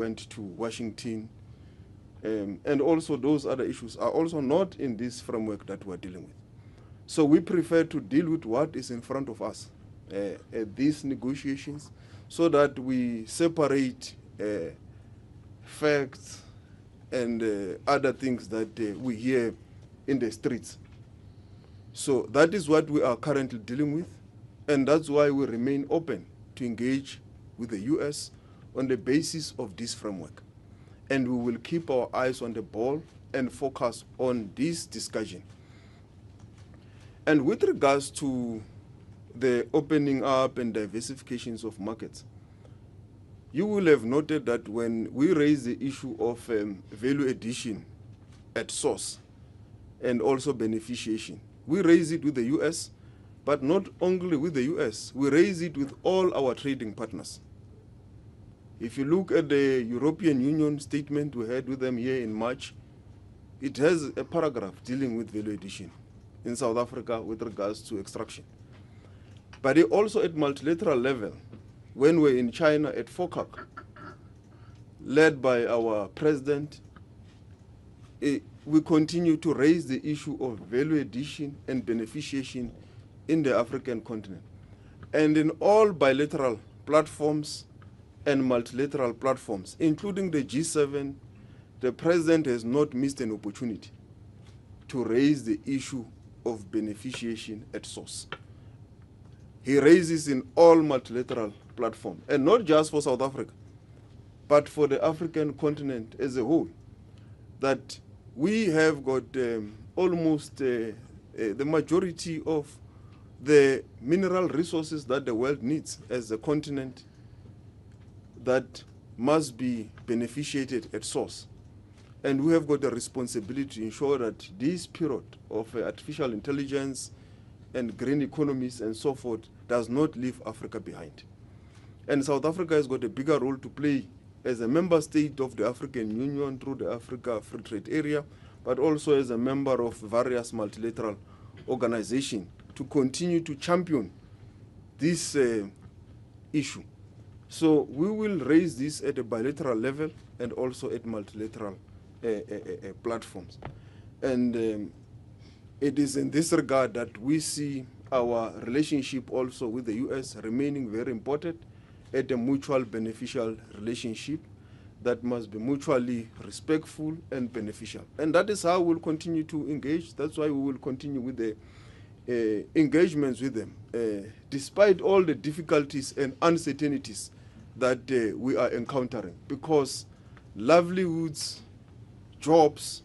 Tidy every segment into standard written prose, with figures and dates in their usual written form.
went to Washington, and also those other issues are also not in this framework that we're dealing with. So we prefer to deal with what is in front of us at these negotiations, so that we separate facts and other things that we hear in the streets. So that is what we are currently dealing with, and that's why we remain open to engage with the U.S. on the basis of this framework. And we will keep our eyes on the ball and focus on this discussion. And with regards to the opening up and diversifications of markets, you will have noted that when we raise the issue of value addition at source and also beneficiation, we raise it with the U.S., but not only with the U.S., we raise it with all our trading partners. If you look at the European Union statement we had with them here in March, it has a paragraph dealing with value addition in South Africa with regards to extraction. But also at multilateral level, when we're in China at FOCAC, led by our president, we continue to raise the issue of value addition and beneficiation in the African continent. And in all bilateral platforms and multilateral platforms, including the G7, the president has not missed an opportunity to raise the issue of beneficiation at source. He raises in all multilateral platforms, and not just for South Africa, but for the African continent as a whole, that we have got almost the majority of the mineral resources that the world needs as a continent that must be beneficiated at source. And we have got a responsibility to ensure that this period of artificial intelligence and green economies and so forth does not leave Africa behind. And South Africa has got a bigger role to play as a member state of the African Union through the Africa Free Trade Area, but also as a member of various multilateral organizations to continue to champion this issue. So we will raise this at a bilateral level and also at multilateral platforms. And it is in this regard that we see our relationship also with the U.S. remaining very important at a mutual beneficial relationship that must be mutually respectful and beneficial. And that is how we'll continue to engage. That's why we will continue with the engagements with them, despite all the difficulties and uncertainties that we are encountering, because livelihoods, jobs,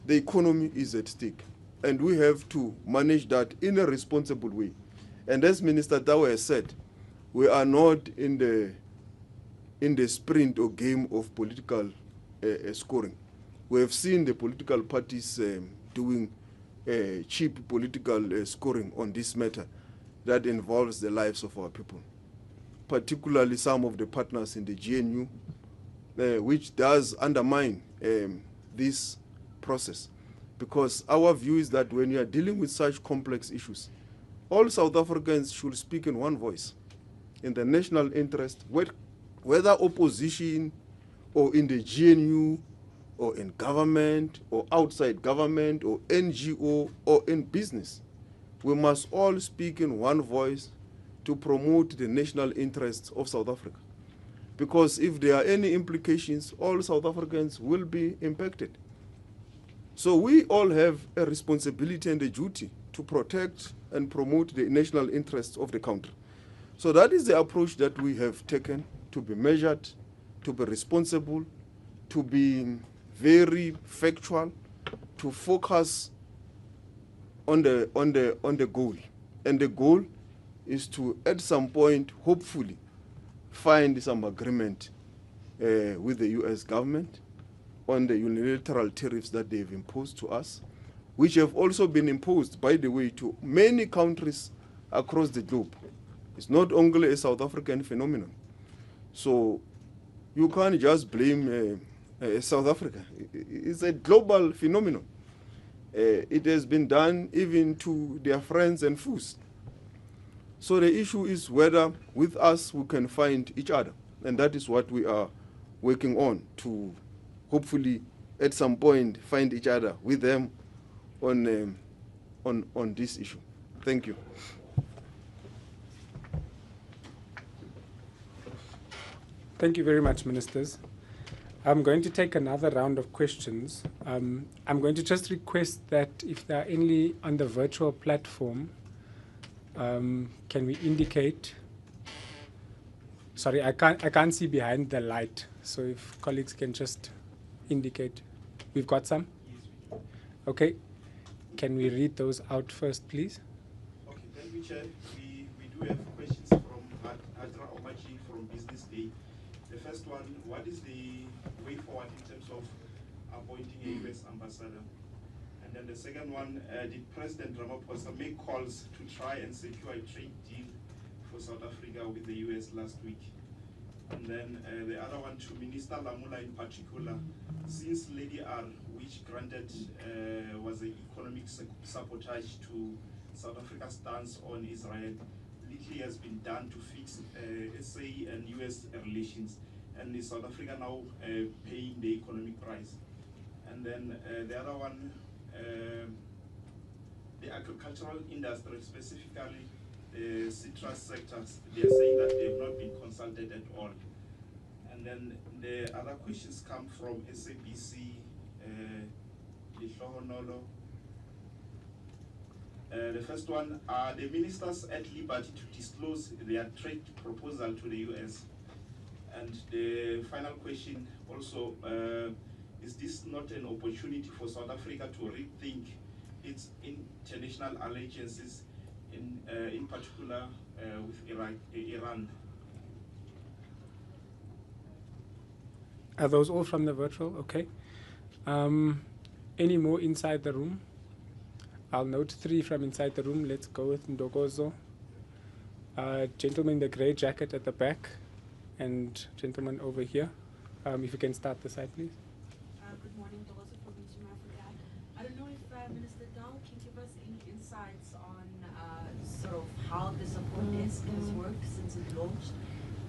the economy is at stake, and we have to manage that in a responsible way. And as Minister Tawe has said, we are not in the sprint or game of political scoring. We have seen the political parties doing cheap political scoring on this matter that involves the lives of our people, particularly some of the partners in the GNU, which does undermine this process. Because our view is that when you are dealing with such complex issues, all South Africans should speak in one voice, in the national interest, whether opposition or in the GNU or in government or outside government or NGO or in business. We must all speak in one voice to promote the national interests of South Africa. Because if there are any implications, all South Africans will be impacted. So we all have a responsibility and a duty to protect and promote the national interests of the country. So that is the approach that we have taken, to be measured, to be responsible, to be very factual, to focus on the goal. And the goal is to, at some point, hopefully, find some agreement with the U.S. government on the unilateral tariffs that they've imposed to us, which have also been imposed, by the way, to many countries across the globe. It's not only a South African phenomenon. So you can't just blame South Africa. It's a global phenomenon. It has been done even to their friends and foes. So the issue is whether with us we can find each other. And that is what we are working on to hopefully at some point find each other with them on this issue. Thank you. Thank you very much, Ministers. I'm going to take another round of questions. I'm going to just request that if there are any on the virtual platform, can we indicate? Sorry, I can't see behind the light. So if colleagues can just indicate. We've got some? Okay. Can we read those out first, please? Okay, thank you, Chair. We do have questions from Automotive from Business Day. The first one, what is the way forward in terms of appointing a U.S. ambassador? And then the second one, did President Ramaphosa make calls to try and secure a trade deal for South Africa with the U.S. last week? And then the other one to Minister Lamola in particular, since Lady R, which granted was an economic sabotage to South Africa's stance on Israel, little has been done to fix SA and US relations, and is South Africa now paying the economic price? And then the other one, the agricultural industry, specifically the citrus sectors, they are saying that they have not been consulted at all. And then the other questions come from SABC, Lihlohonolo. The first one, are the ministers at liberty to disclose their trade proposal to the US? And the final question also, is this not an opportunity for South Africa to rethink its international allegiances, in particular with Iran? Are those all from the virtual? Okay. Any more inside the room? I'll note 3 from inside the room. Let's go with Ndogozo. Gentleman in the grey jacket at the back, and gentleman over here. If you can start the side, please. Good morning, Ndogozo from South Africa. I don't know if Minister Dal can give us any insights on sort of how the support desk has worked since it launched,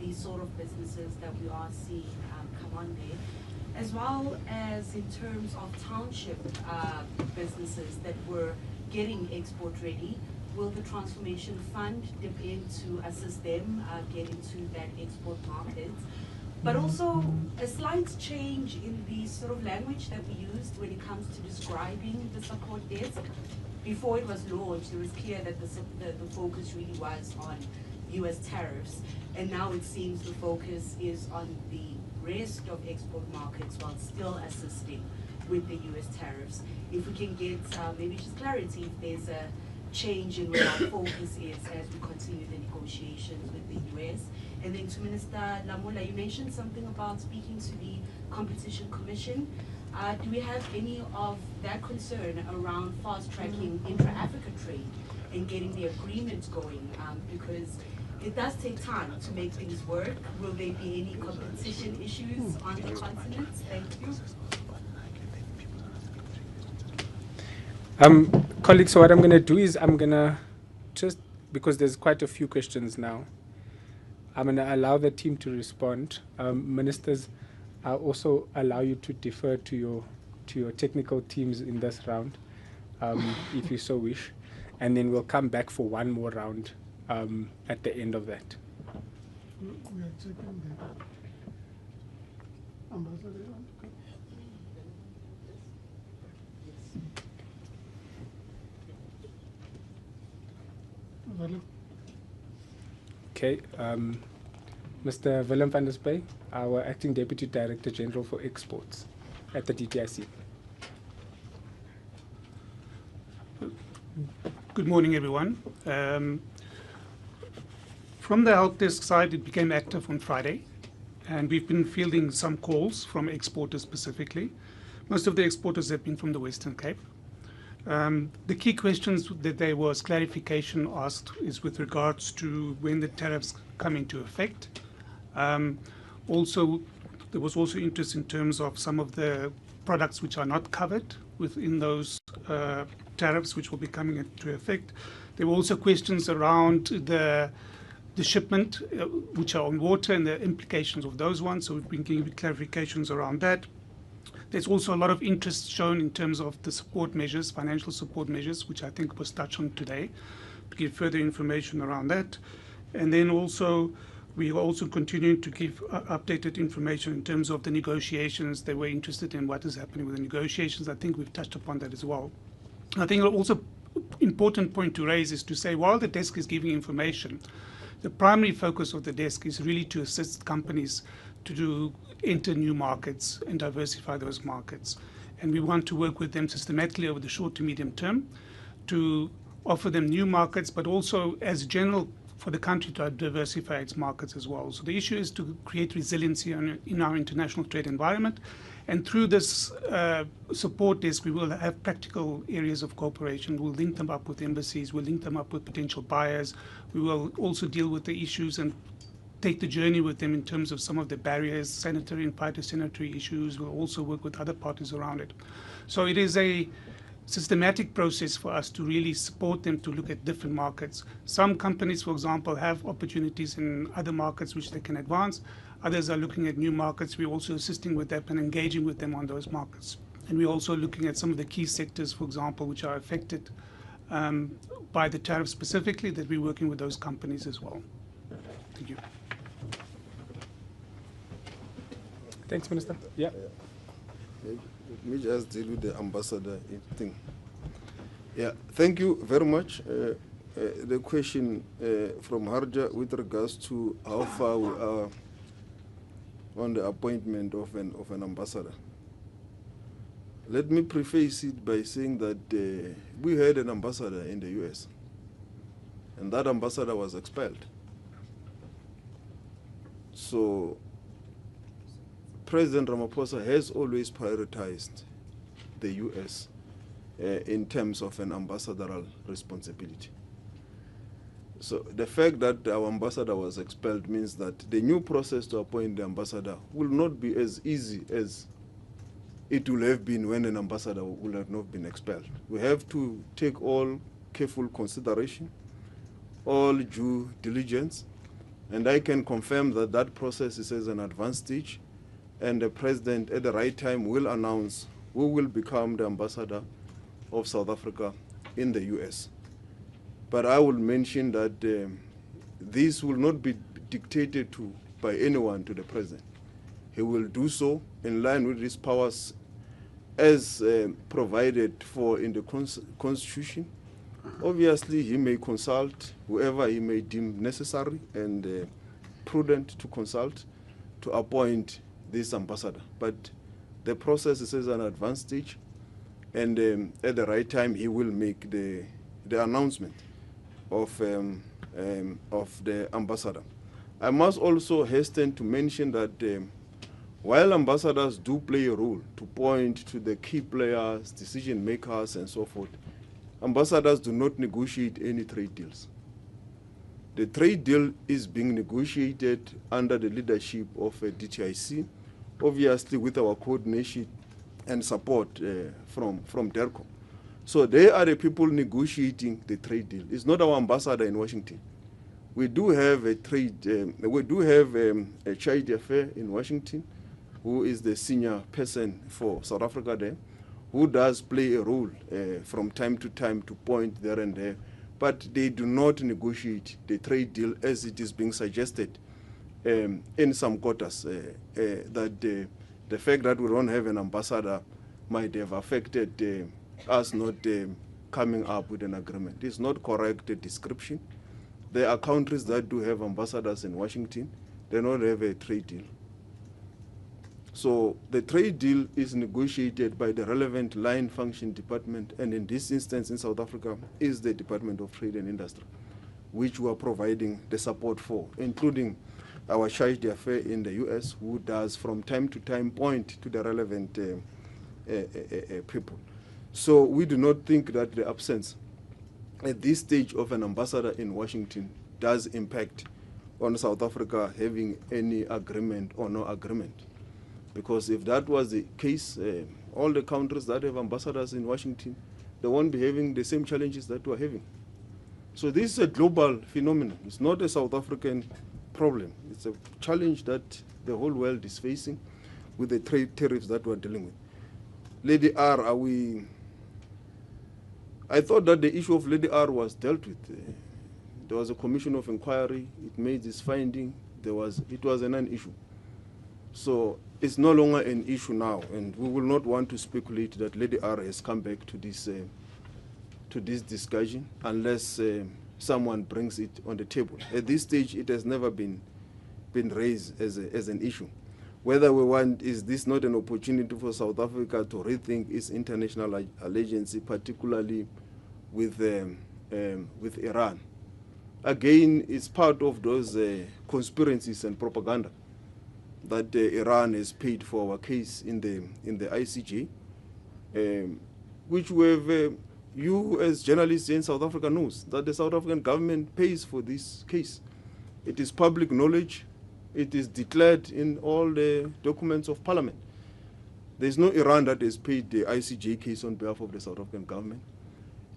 these sort of businesses that we are seeing come on there, as well as in terms of township businesses that were getting export ready. Will the Transformation Fund dip in to assist them get into that export market? But also a slight change in the sort of language that we used when it comes to describing the support desk. Before it was launched, it was clear that the focus really was on U.S. tariffs, and now it seems the focus is on the rest of export markets while still assisting with the U.S. tariffs. If we can get maybe just clarity if there's a change in where our focus is as we continue the negotiations with the U.S. And then to Minister Lamola, you mentioned something about speaking to the Competition Commission. Do we have any of that concern around fast-tracking intra-Africa trade and getting the agreements going? Because it does take time to make things work. Will there be any competition issues on the continent? Thank you. Colleagues, so what I'm going to do is I'm going to just, because there's quite a few questions now, I'm going to allow the team to respond. Ministers, I'll also allow you to defer to your technical teams in this round, if you so wish. And then we'll come back for one more round at the end of that. We are checking the ambassador. Okay, Mr. Willem van der Spy, our Acting Deputy Director General for Exports at the DTIC. Good morning, everyone. From the help desk side, it became active on Friday, and we've been fielding some calls from exporters specifically. Most of the exporters have been from the Western Cape. The key questions that there was clarification asked is with regards to when the tariffs come into effect. Also, there was also interest in terms of some of the products which are not covered within those tariffs which will be coming into effect. There were also questions around the the shipment, which are on water, and the implications of those ones. So we've been giving clarifications around that. There's also a lot of interest shown in terms of the support measures, financial support measures, which I think was touched on today, to give further information around that. And then also, we are also continuing to give updated information in terms of the negotiations. They were interested in what is happening with the negotiations. I think we've touched upon that as well. I think also important point to raise is to say, while the desk is giving information, the primary focus of the desk is really to assist companies to enter new markets and diversify those markets. And we want to work with them systematically over the short to medium term to offer them new markets, but also as general for the country to diversify its markets as well. So the issue is to create resiliency in our international trade environment. And through this support desk, we will have practical areas of cooperation. We'll link them up with embassies. We'll link them up with potential buyers. We will also deal with the issues and take the journey with them in terms of some of the barriers, sanitary and phytosanitary issues. We'll also work with other parties around it. So it is a systematic process for us to really support them to look at different markets. Some companies, for example, have opportunities in other markets which they can advance. Others are looking at new markets. We're also assisting with them and engaging with them on those markets. And we're also looking at some of the key sectors, for example, which are affected by the tariff specifically, that we're working with those companies as well. Thank you. Thanks, Minister. Yeah. Let me just deal with the ambassador thing. Yeah, thank you very much. The question from Harja with regards to how far we are on the appointment of an ambassador. Let me preface it by saying that we had an ambassador in the U.S. and that ambassador was expelled. So President Ramaphosa has always prioritized the U.S. In terms of an ambassadorial responsibility. So the fact that our ambassador was expelled means that the new process to appoint the ambassador will not be as easy as it will have been when an ambassador would have not been expelled. We have to take all careful consideration, all due diligence, and I can confirm that that process is at an advanced stage, and the President at the right time will announce who will become the ambassador of South Africa in the U.S. But I will mention that this will not be dictated to by anyone to the President. He will do so in line with his powers as provided for in the Constitution. Obviously, he may consult whoever he may deem necessary and prudent to consult to appoint this ambassador. But the process is at an advanced stage, and at the right time, he will make the announcement of the ambassador. I must also hasten to mention that while ambassadors do play a role to point to the key players, decision makers, and so forth, ambassadors do not negotiate any trade deals. The trade deal is being negotiated under the leadership of DTIC, obviously with our coordination and support from DERCO. So they are the people negotiating the trade deal. It's not our ambassador in Washington. We do have a charge d'affaires in Washington, who is the senior person for South Africa there, who does play a role from time to time to point there and there, but they do not negotiate the trade deal as it is being suggested in some quarters, that the fact that we don't have an ambassador might have affected us not coming up with an agreement. It's not correct description. There are countries that do have ambassadors in Washington. They don't have a trade deal. So the trade deal is negotiated by the relevant line function department, and in this instance in South Africa is the Department of Trade and Industry, which we are providing the support for, including our charge d'affaires in the U.S., who does from time to time point to the relevant people. So we do not think that the absence at this stage of an ambassador in Washington does impact on South Africa having any agreement or no agreement. Because if that was the case, all the countries that have ambassadors in Washington, they won't be having the same challenges that we're having. So this is a global phenomenon. It's not a South African problem. It's a challenge that the whole world is facing with the trade tariffs that we're dealing with. Lady R, I thought that the issue of Lady R was dealt with. There was a commission of inquiry. It made its finding. It was a non-issue. So it's no longer an issue now, and we will not want to speculate that Lady R has come back to this discussion unless someone brings it on the table. At this stage, it has never been raised as an issue. Whether we want, is this not an opportunity for South Africa to rethink its international allegiance, particularly with Iran? Again, it's part of those conspiracies and propaganda that Iran has paid for our case in the ICJ, which we have, you as journalists in South Africa knows that the South African government pays for this case. It is public knowledge. It is declared in all the documents of parliament. There is no Iran that has paid the ICJ case on behalf of the South African government.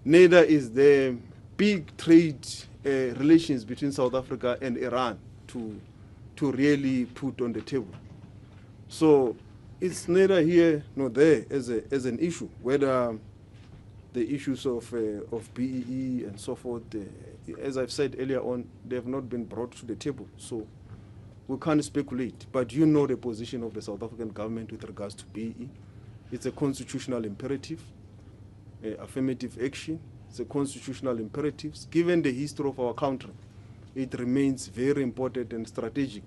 Neither is there big trade relations between South Africa and Iran to really put on the table. So it's neither here nor there as an issue, whether the issues of BEE and so forth, as I've said earlier on, they have not been brought to the table. So we can't speculate, but you know the position of the South African government with regards to BEE. It's a constitutional imperative, affirmative action. It's a constitutional imperative. Given the history of our country, it remains very important and strategic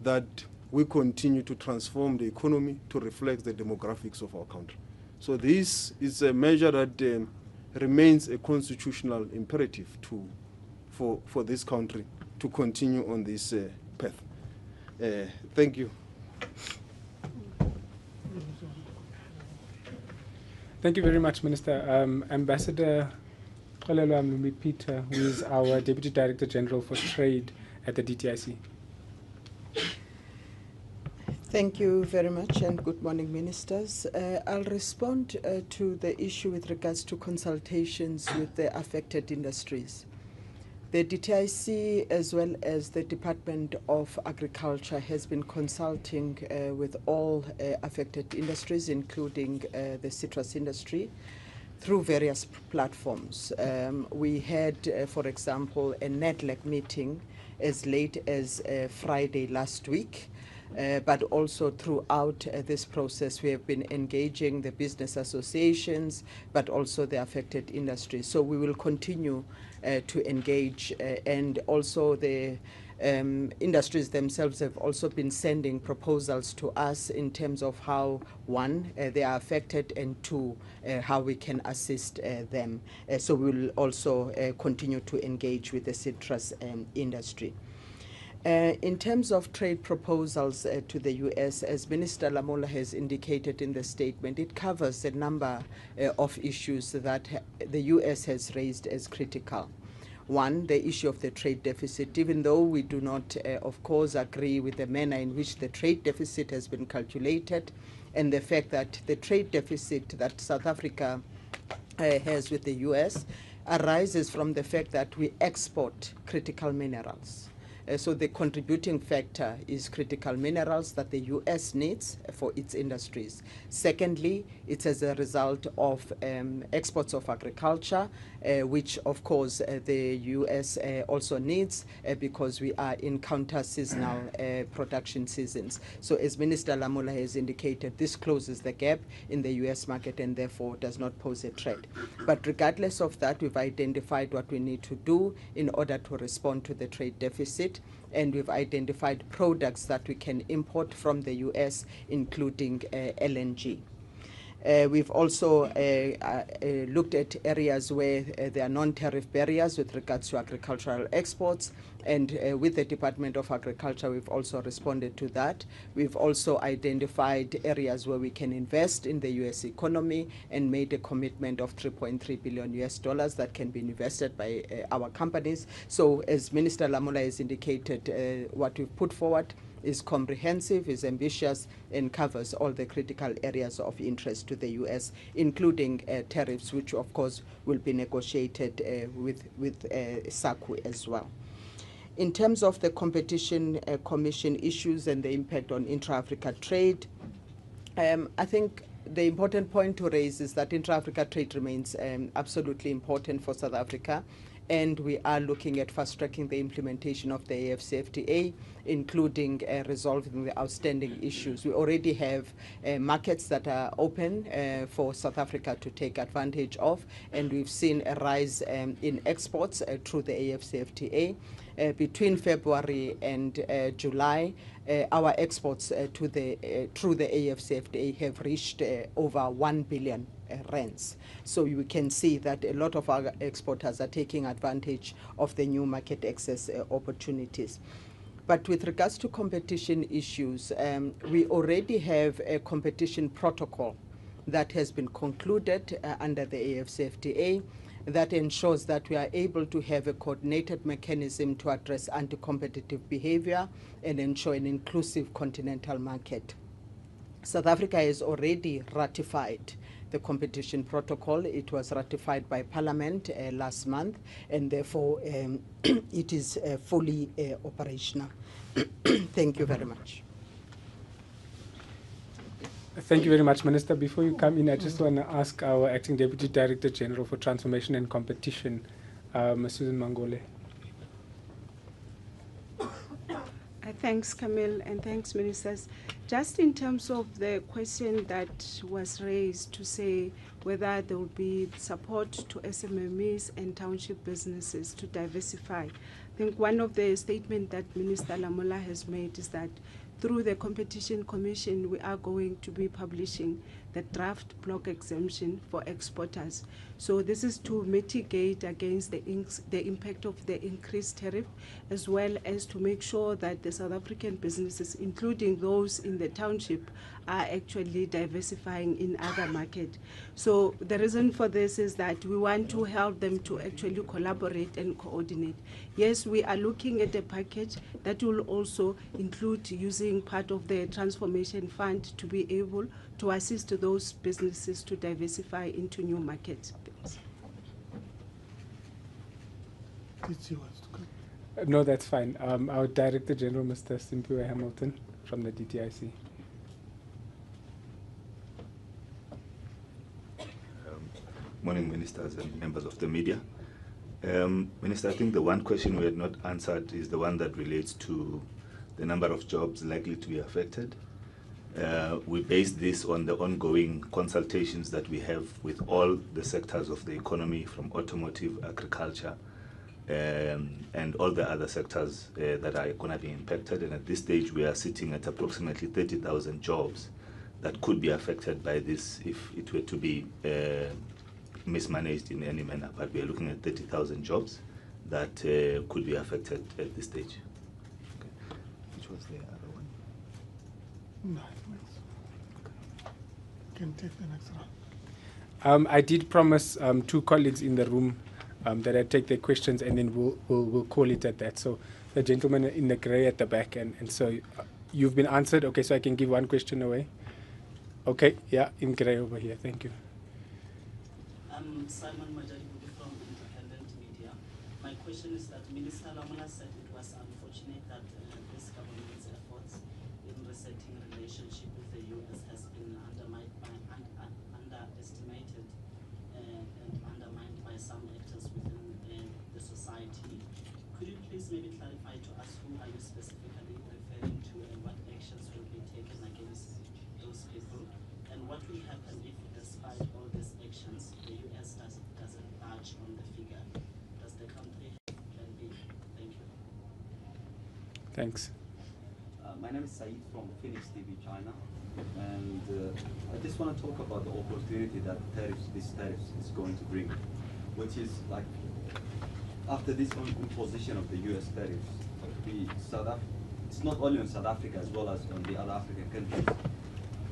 that we continue to transform the economy to reflect the demographics of our country. So this is a measure that remains a constitutional imperative for this country to continue on this path. Thank you. Thank you very much, Minister. Ambassador Xolelwa Peter, who is our Deputy Director General for Trade at the DTIC. Thank you very much, and good morning, ministers. I'll respond to the issue with regards to consultations with the affected industries. The DTIC, as well as the Department of Agriculture, has been consulting with all affected industries, including the citrus industry, through various platforms. We had, for example, a NEDLAC meeting as late as Friday last week. But also throughout this process, we have been engaging the business associations, but also the affected industry. So we will continue to engage, and also the industries themselves have also been sending proposals to us in terms of how, one, they are affected, and two, how we can assist them. So we will also continue to engage with the citrus industry. In terms of trade proposals to the U.S., as Minister Lamola has indicated in the statement, it covers a number of issues that the U.S. has raised as critical. One, the issue of the trade deficit, even though we do not, of course, agree with the manner in which the trade deficit has been calculated, and the fact that the trade deficit that South Africa has with the U.S. arises from the fact that we export critical minerals. So the contributing factor is critical minerals that the U.S. needs for its industries. Secondly, it's as a result of exports of agriculture, which of course the U.S. also needs because we are in counter-seasonal production seasons. So as Minister Lamola has indicated, this closes the gap in the U.S. market and therefore does not pose a threat. But regardless of that, we've identified what we need to do in order to respond to the trade deficit, and we've identified products that we can import from the U.S., including LNG. We've also looked at areas where there are non-tariff barriers with regards to agricultural exports, and with the Department of Agriculture, we've also responded to that. We've also identified areas where we can invest in the U.S. economy and made a commitment of $3.3 billion that can be invested by our companies. So as Minister Lamola has indicated, what we've put forward is comprehensive, is ambitious, and covers all the critical areas of interest to the U.S., including tariffs, which of course will be negotiated with SACU as well. In terms of the Competition Commission issues and the impact on intra-Africa trade, I think the important point to raise is that intra-Africa trade remains absolutely important for South Africa, and we are looking at fast-tracking the implementation of the AfCFTA, including resolving the outstanding issues. We already have markets that are open for South Africa to take advantage of, and we've seen a rise in exports through the AfCFTA. Between February and July, our exports through the AfCFTA have reached over 1 billion rands. So you can see that a lot of our exporters are taking advantage of the new market access opportunities. But with regards to competition issues, we already have a competition protocol that has been concluded under the AfCFTA that ensures that we are able to have a coordinated mechanism to address anti-competitive behavior and ensure an inclusive continental market. South Africa has already ratified the competition protocol. It was ratified by Parliament last month, and therefore it is fully operational. Thank you very much. Thank you very much, Minister. Before you come in, I just want to ask our Acting Deputy Director General for Transformation and Competition, Ms. Susan Mangole. Thanks, Camille, and thanks, Ministers. Just in terms of the question that was raised to say whether there will be support to SMMEs and township businesses to diversify, I think one of the statements that Minister Lamola has made is that through the Competition Commission, we are going to be publishing the draft block exemption for exporters. So this is to mitigate against the impact of the increased tariff, as well as to make sure that the South African businesses, including those in the township, are actually diversifying in other markets. So the reason for this is that we want to help them to actually collaborate and coordinate. Yes, we are looking at a package that will also include using part of the transformation fund to be able to assist those businesses to diversify into new markets. No, that's fine. Our Director General, Mr. Simpiwe Hamilton, from the DTIC. Morning, Ministers and members of the media. Minister, I think the one question we had not answered is the one that relates to the number of jobs likely to be affected. We base this on the ongoing consultations that we have with all the sectors of the economy, from automotive, agriculture, and all the other sectors that are going to be impacted. And at this stage, we are sitting at approximately 30,000 jobs that could be affected by this if it were to be mismanaged in any manner. But we are looking at 30,000 jobs that could be affected at this stage. Okay. Which was the other one? No, can take the next one. I did promise two colleagues in the room that I'd take their questions, and then we'll call it at that. So the gentleman in the grey at the back, and so you've been answered. Okay, so I can give one question away. Okay, yeah, in grey over here. Thank you. I'm Simon Majaribubi from Independent Media. My question is that Minister Lamola said it was unfortunate that this government's efforts in resetting relationship with the U.S. has been underestimated and undermined by some actors within the society. Could you please maybe clarify to us who are you specifically referring to, and what actions will be taken against those people, and what will happen if, despite all these actions, the U.S. doesn't budge on the figure? Does the country have plan B? Thank you. Thanks. My name is Saeed from Phoenix TV, China, and I just want to talk about the opportunity that this tariffs is going to bring, which is like after this imposition of the U.S. tariffs, it's not only on South Africa as well as on the other African countries.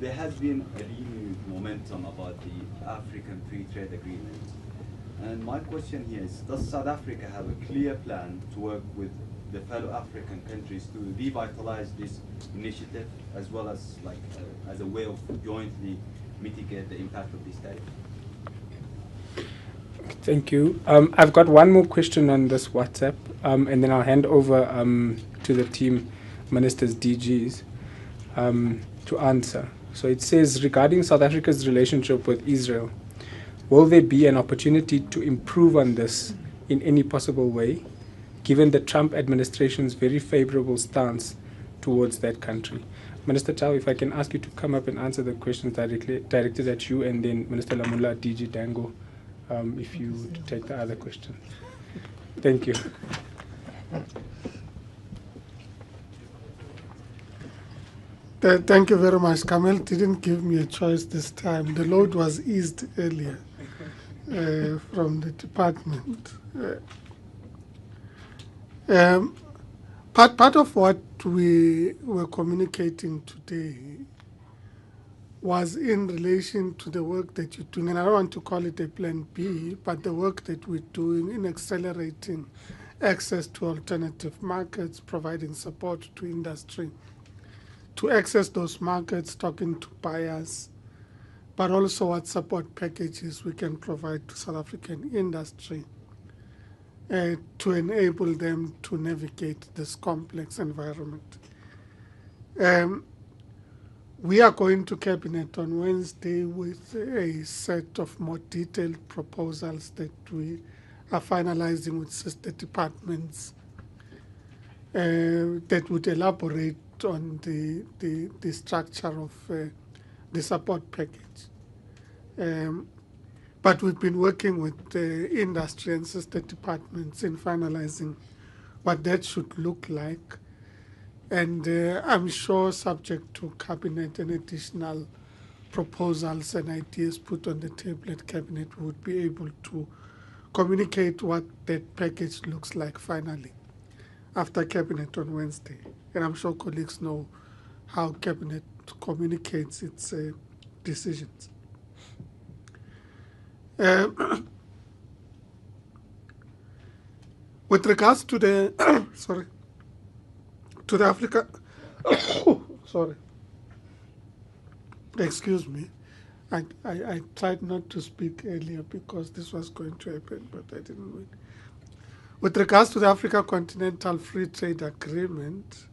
There has been a renewed momentum about the African Free Trade Agreement. And my question here is, does South Africa have a clear plan to work with the fellow African countries to revitalize this initiative, as well as as a way of jointly mitigate the impact of this tariff? Thank you. I've got one more question on this WhatsApp, and then I'll hand over to the team, ministers, DGs, to answer. So it says, regarding South Africa's relationship with Israel, will there be an opportunity to improve on this in any possible way, given the Trump administration's very favorable stance towards that country? Minister Tau, if I can ask you to come up and answer the questions directed at you, and then Minister Lamola, DG Dango, if you would take the other question. Thank you. Thank you very much. Kamel didn't give me a choice this time. The load was eased earlier from the department. Part of what we were communicating today was in relation to the work that you're doing, and I don't want to call it a plan B, but the work that we're doing in accelerating access to alternative markets, providing support to industry, to access those markets, talking to buyers, but also what support packages we can provide to South African industry to enable them to navigate this complex environment. We are going to Cabinet on Wednesday with a set of more detailed proposals that we are finalizing with sister departments that would elaborate on the structure of the support package. But we've been working with the industry and sister departments in finalizing what that should look like. And I'm sure, subject to Cabinet and additional proposals and ideas put on the table at Cabinet, we would be able to communicate what that package looks like finally after Cabinet on Wednesday. And I'm sure colleagues know how Cabinet communicates its decisions. With regards to the sorry, to the Africa, sorry, excuse me, I tried not to speak earlier because this was going to happen, but I didn't wait. With regards to the Africa Continental Free Trade Agreement,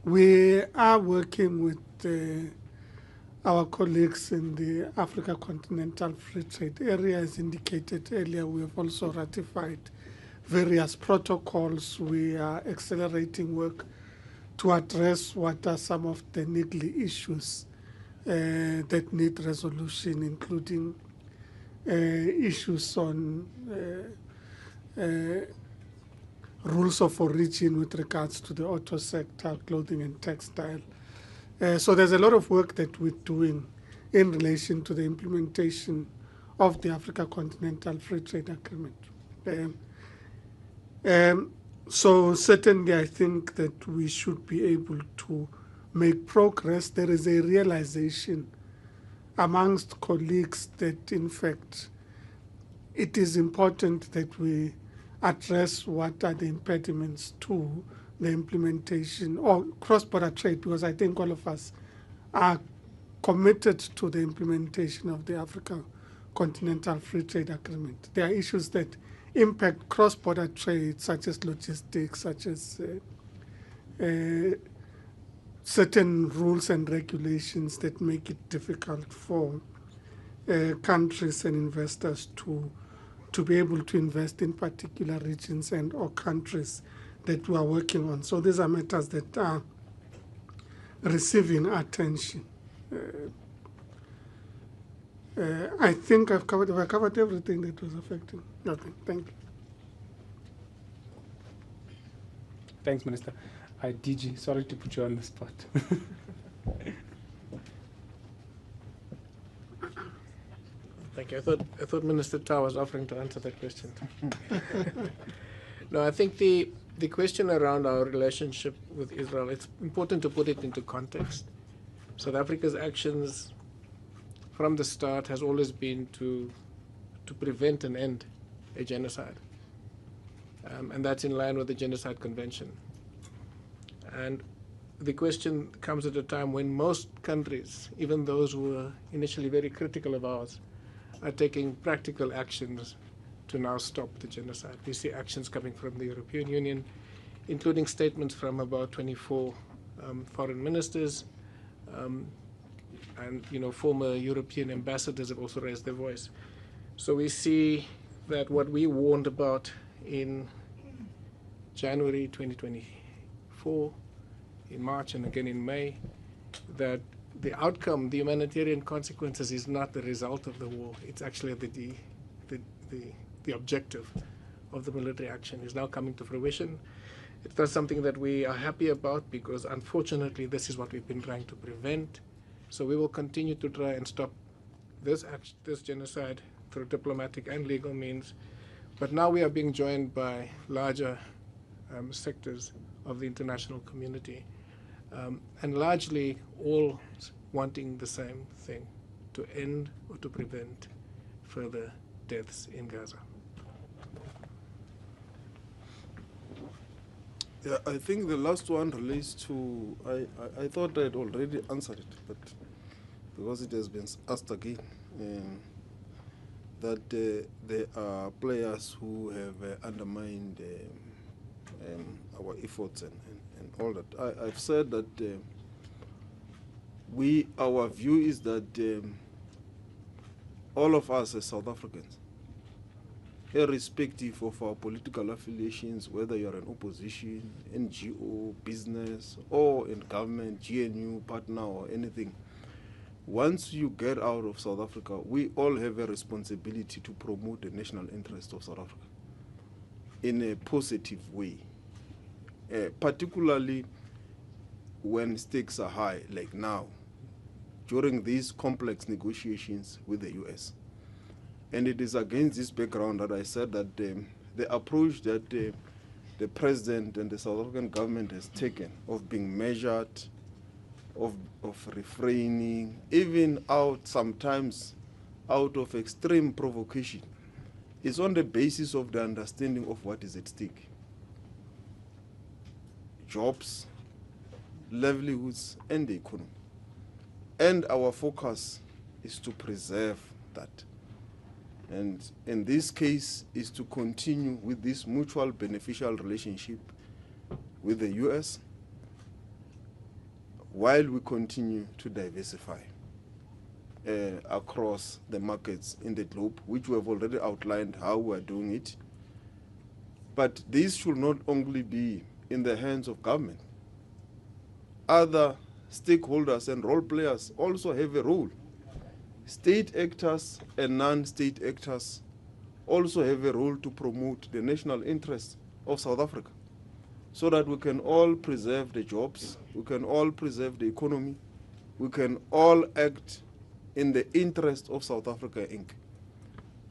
we are working with our colleagues in the Africa Continental Free Trade Area. As indicated earlier, we have also ratified various protocols. We are accelerating work to address what are some of the niggly issues that need resolution, including issues on rules of origin with regards to the auto sector, clothing and textile. So there's a lot of work that we're doing in relation to the implementation of the Africa Continental Free Trade Agreement. So certainly I think that we should be able to make progress. There is a realization amongst colleagues that, in fact, it is important that we address what are the impediments to the implementation or cross-border trade, because I think all of us are committed to the implementation of the Africa Continental Free Trade Agreement. There are issues that impact cross-border trade, such as logistics, such as certain rules and regulations that make it difficult for countries and investors to be able to invest in particular regions and or countries that we are working on. So these are matters that are receiving attention. I think I've covered everything that was affecting. Okay, thank you. Thanks, Minister. DG, sorry to put you on the spot. Thank you. I thought Minister Tau was offering to answer that question. No, I think the question around our relationship with Israel, it's important to put it into context. South Africa's actions from the start has always been to prevent and end a genocide. and that's in line with the Genocide Convention. And the question comes at a time when most countries, even those who were initially very critical of ours, are taking practical actions to now stop the genocide. We see actions coming from the European Union, including statements from about 24 foreign ministers, and former European ambassadors have also raised their voice. So we see that what we warned about in January 2024, in March and again in May, that the outcome, the humanitarian consequences, is not the result of the war. It's actually the objective of the military action is now coming to fruition. It's not something that we are happy about because, unfortunately, this is what we've been trying to prevent. So we will continue to try and stop this genocide through diplomatic and legal means. But now we are being joined by larger sectors of the international community, and largely all wanting the same thing, to end or to prevent further deaths in Gaza. Yeah, I think the last one relates to, I thought I'd already answered it, but because it has been asked again, that there are players who have undermined our efforts and all that. I've said that our view is that all of us as South Africans, irrespective of our political affiliations, whether you're an opposition, NGO, business, or in government, GNU, partner, or anything, once you get out of South Africa, we all have a responsibility to promote the national interest of South Africa in a positive way, particularly when stakes are high, like now, during these complex negotiations with the U.S. And it is against this background that I said that the approach that the President and the South African government has taken of being measured, of refraining, even sometimes out of extreme provocation, is on the basis of the understanding of what is at stake. Jobs, livelihoods, and the economy. And our focus is to preserve that. And in this case is to continue with this mutual beneficial relationship with the U.S. while we continue to diversify across the markets in the globe, which we have already outlined how we are doing it. But this should not only be in the hands of government. Other stakeholders and role players also have a role. State actors and non-state actors also have a role to promote the national interests of South Africa, so that we can all preserve the jobs, we can all preserve the economy, we can all act in the interest of South Africa, Inc.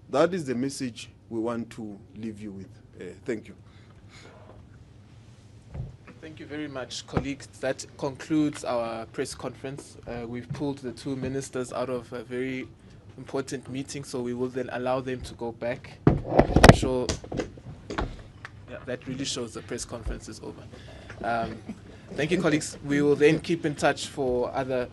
That is the message we want to leave you with. Thank you. Thank you very much, colleagues. That concludes our press conference. We've pulled the two ministers out of a very important meeting, so we will then allow them to go back. Yeah, that really shows the press conference is over. Thank you, colleagues. We will then keep in touch for other